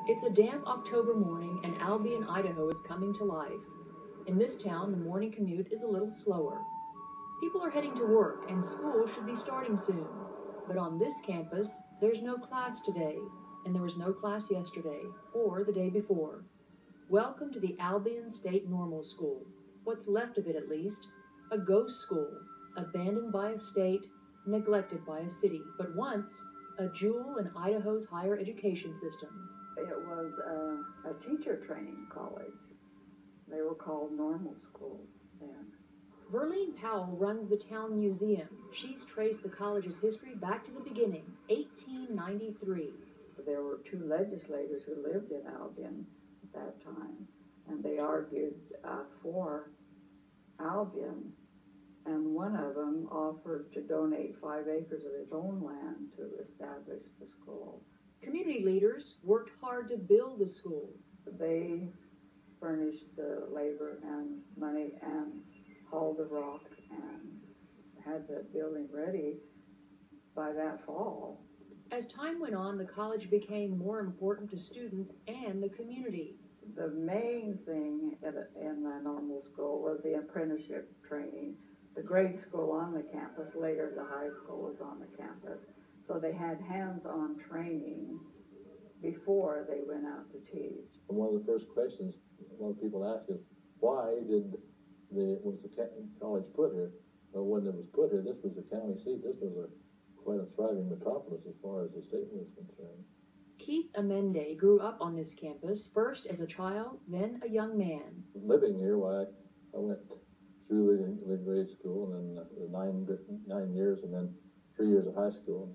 It's a damp October morning and Albion, Idaho is coming to life. In this town, the morning commute is a little slower. People are heading to work and school should be starting soon. But on this campus, there's no class today, and there was no class yesterday or the day before. Welcome to the Albion State Normal School, what's left of it at least, a ghost school, abandoned by a state, neglected by a city, but once a jewel in Idaho's higher education system. It was a teacher training college. They were called normal schools then. Verlene Powell runs the town museum. She's traced the college's history back to the beginning, 1893. There were two legislators who lived in Albion at that time, and they argued for Albion, and one of them offered to donate 5 acres of his own land to establish the school. Community leaders worked hard to build the school. They furnished the labor and money and hauled the rock and had the building ready by that fall. As time went on, the college became more important to students and the community. The main thing in the normal school was the apprenticeship training. The grade school on the campus, later the high school was on the campus. So they had hands-on training before they went out to teach. And one of the first questions a lot of people ask is, why was the college put here? Well, when it was put here, this was the county seat. This was quite a thriving metropolis as far as the state was concerned. Keith Amende grew up on this campus, first as a child, then a young man. Living here, I went through the grade school, and then the 9 years, and then 3 years of high school.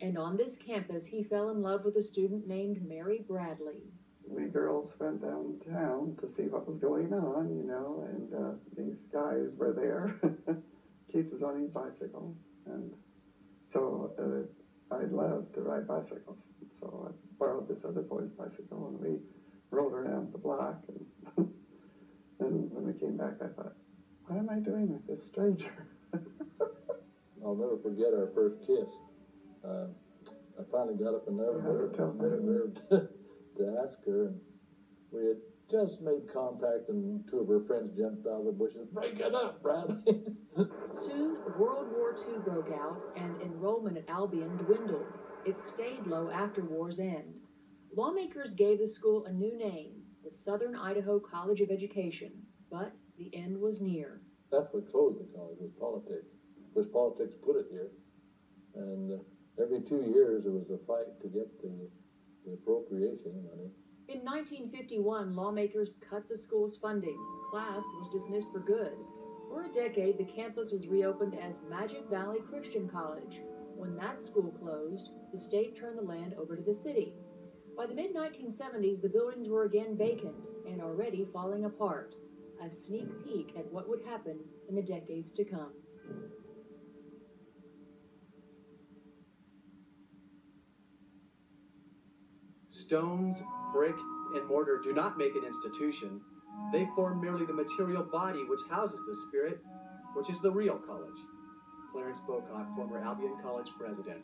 And on this campus, he fell in love with a student named Mary Bradley. We girls went downtown to see what was going on, you know, and these guys were there. Keith was on his bicycle, and so I loved to ride bicycles. So I borrowed this other boy's bicycle, and we rolled around the block. And then when we came back, I thought, what am I doing with this stranger? I'll never forget our first kiss. I finally got up and nerve to ask her, and we had just made contact, and 2 of her friends jumped out of the bushes. Break it up, Bradley! Soon, World War II broke out, and enrollment at Albion dwindled. It stayed low after war's end. Lawmakers gave the school a new name, the Southern Idaho College of Education, but the end was near. That's what closed the college, was politics. Because politics put it here. And every 2 years there was a fight to get the appropriation money. In 1951, lawmakers cut the school's funding. Class was dismissed for good. For a decade, the campus was reopened as Magic Valley Christian College. When that school closed, the state turned the land over to the city. By the mid-1970s, the buildings were again vacant and already falling apart. A sneak peek at what would happen in the decades to come. Stones, brick, and mortar do not make an institution. They form merely the material body which houses the spirit, which is the real college. Clarence Bocock, former Albion College president.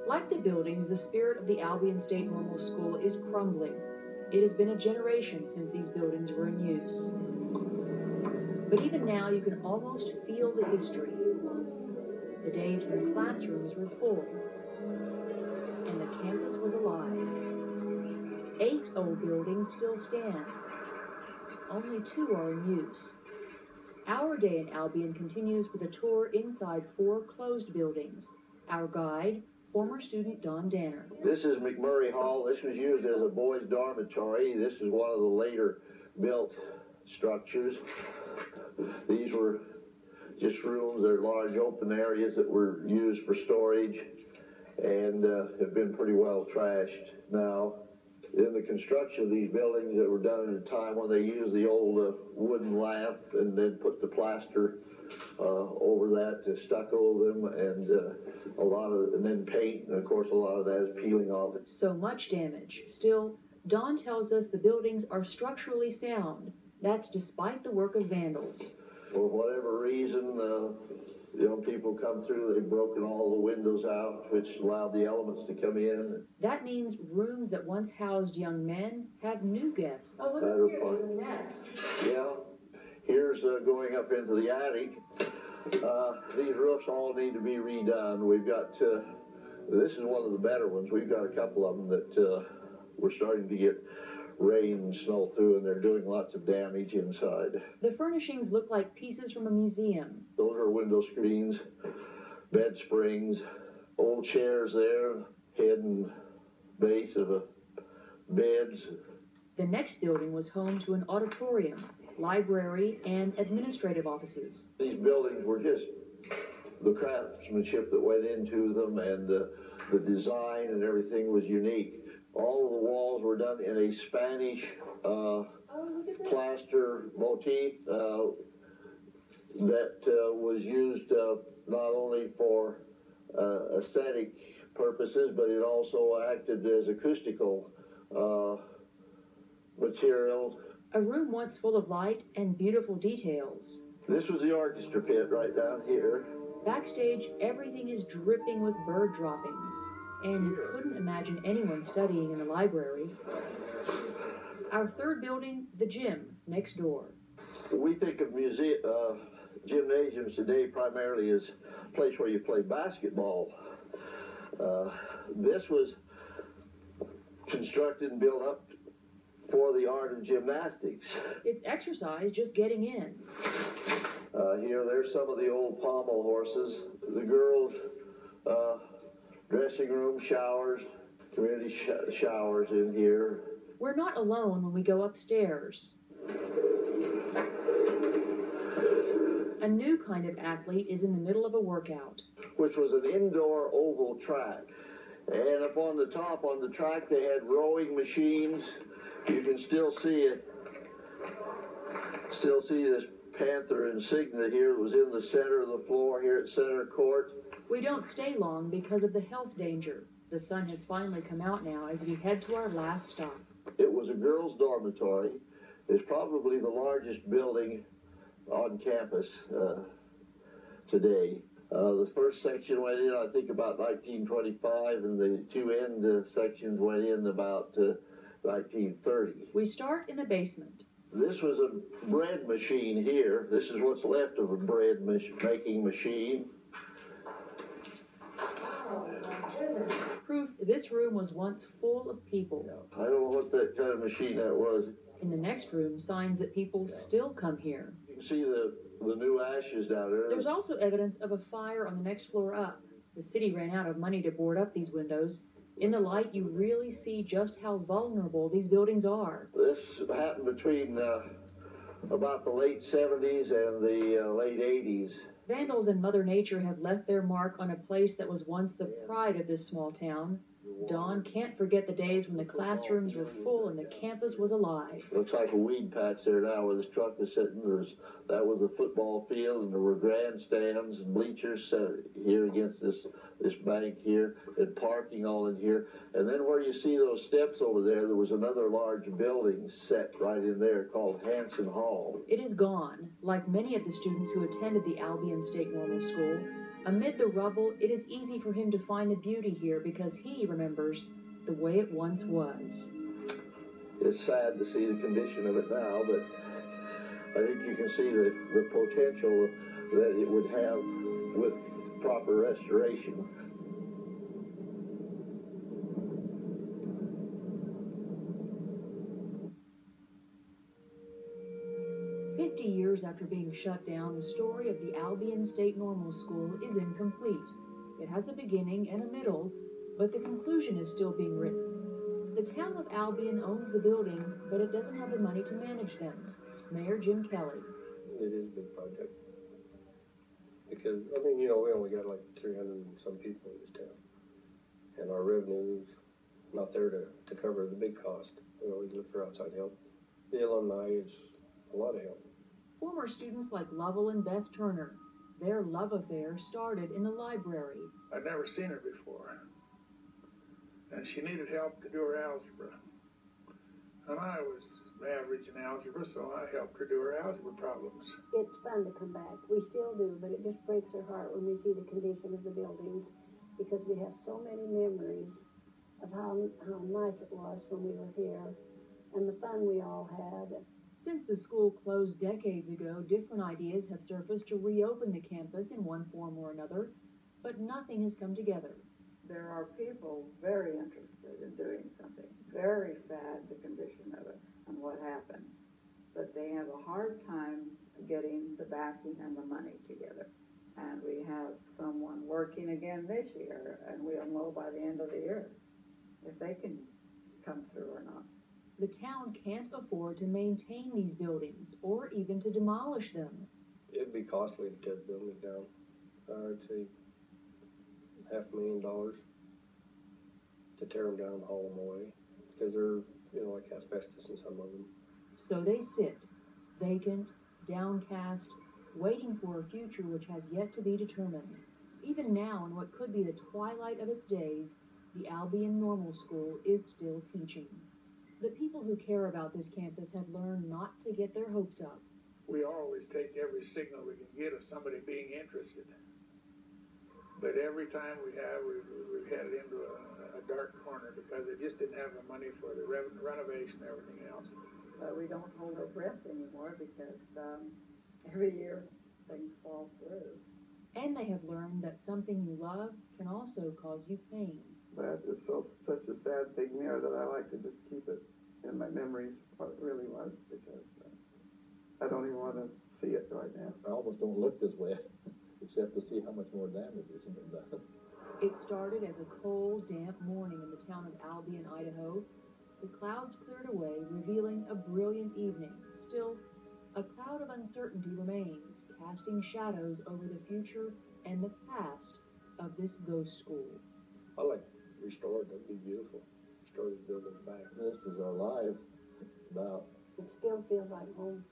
Like the buildings, the spirit of the Albion State Normal School is crumbling. It has been a generation since these buildings were in use. But even now, you can almost feel the history. The days when classrooms were full and the campus was alive. 8 old buildings still stand. Only 2 are in use. Our day in Albion continues with a tour inside 4 closed buildings. Our guide, former student Don Danner. This is Mcmurray Hall. This was used as a boys' dormitory. This is one of the later built structures. These were just rooms. They're large open areas that were used for storage and have been pretty well trashed now. In the construction of these buildings that were done at a time when they used the old wooden lamp and then put the plaster over that to stucco them, and and then paint, and of course a lot of that is peeling off. So much damage. Still, Don tells us the buildings are structurally sound. That's despite the work of vandals. For whatever reason, young people come through, they've broken all the windows out, which allowed the elements to come in. That means rooms that once housed young men have new guests. Oh, look here, there's a nest. Yeah. Here's going up into the attic. These roofs all need to be redone. We've got, this is one of the better ones. We've got a couple of them that we're starting to get rain and snow through, and they're doing lots of damage inside. The furnishings look like pieces from a museum. Those are window screens, bed springs, old chairs there, head and base of beds. The next building was home to an auditorium, library, and administrative offices. These buildings were just the craftsmanship that went into them, and the design and everything was unique. All of the walls were done in a Spanish plaster motif that was used not only for aesthetic purposes, but it also acted as acoustical material. A room once full of light and beautiful details. This was the orchestra pit right down here. Backstage, everything is dripping with bird droppings. And you couldn't imagine anyone studying in the library. Our third building, the gym, next door. We think of gymnasiums today primarily as a place where you play basketball. This was constructed and built up for the art of gymnastics. It's exercise just getting in. Here, there's some of the old pommel horses. The girls' dressing room, showers, community showers in here. We're not alone when we go upstairs. A new kind of athlete is in the middle of a workout. Which was an indoor oval track. And up on the top on the track they had rowing machines. You can still see it. Still see this Panther insignia here. It was in the center of the floor here at center court. We don't stay long because of the health danger. The sun has finally come out now as we head to our last stop. It was a girls' dormitory. It's probably the largest building on campus today. The first section went in, I think, about 1925, and the two end sections went in about 1930. We start in the basement. This was a bread machine here. This is what's left of a bread making machine. Proof this room was once full of people. I don't know what that kind of machine that was. In the next room, signs that people still come here. You can see the new ashes down there. There's also evidence of a fire on the next floor up. The city ran out of money to board up these windows. In the light, you really see just how vulnerable these buildings are. This happened between about the late 70s and the late 80s. Vandals and Mother Nature have left their mark on a place that was once the pride of this small town. Don can't forget the days when the classrooms were full and the campus was alive. Looks like a weed patch there now where this truck is sitting. That was a football field, and there were grandstands and bleachers set here against this bank here, and parking all in here. And then where you see those steps over there, there was another large building set right in there called Hanson Hall. It is gone, like many of the students who attended the Albion State Normal School. Amid the rubble, it is easy for him to find the beauty here because he remembers the way it once was. It's sad to see the condition of it now, but I think you can see the potential that it would have with proper restoration. Years after being shut down, the story of the Albion State Normal School is incomplete. It has a beginning and a middle, but the conclusion is still being written. The town of Albion owns the buildings, but it doesn't have the money to manage them. Mayor Jim Kelly. It is a big project. Because, I mean, you know, we only got like 300 and some people in this town. And our revenue's not there to cover the big cost. We always look for outside help. The alumni is a lot of help. Former students like Lovell and Beth Turner. Their love affair started in the library. I'd never seen her before. And she needed help to do her algebra. And I was average in algebra, so I helped her do her algebra problems. It's fun to come back. We still do, but it just breaks her heart when we see the condition of the buildings, because we have so many memories of how nice it was when we were here and the fun we all had. Since the school closed decades ago, different ideas have surfaced to reopen the campus in one form or another, but nothing has come together. There are people very interested in doing something, very sad the condition of it and what happened, but they have a hard time getting the backing and the money together. And we have someone working again this year, and we'll know by the end of the year if they can come through or not. The town can't afford to maintain these buildings or even to demolish them. It'd be costly to tear the building down. I'd say $500,000 to tear them down and haul them away, because they're, like asbestos in some of them. So they sit, vacant, downcast, waiting for a future which has yet to be determined. Even now, in what could be the twilight of its days, the Albion Normal School is still teaching. The people who care about this campus have learned not to get their hopes up. We always take every signal we can get of somebody being interested. But every time we've headed into a dark corner because they just didn't have the money for the renovation and everything else. But we don't hold our breath anymore because every year things fall through. And they have learned that something you love can also cause you pain. That is such a sad thing there that I like to just keep it in my memories, what it really was, because I don't even want to see it right now. I almost don't look this way, except to see how much more damage is in it. It started as a cold, damp morning in the town of Albion, Idaho. The clouds cleared away, revealing a brilliant evening. Still, a cloud of uncertainty remains, casting shadows over the future and the past of this ghost school. I like restored. That'd be beautiful. Restore these buildings back. This is our life about. It still feels like home.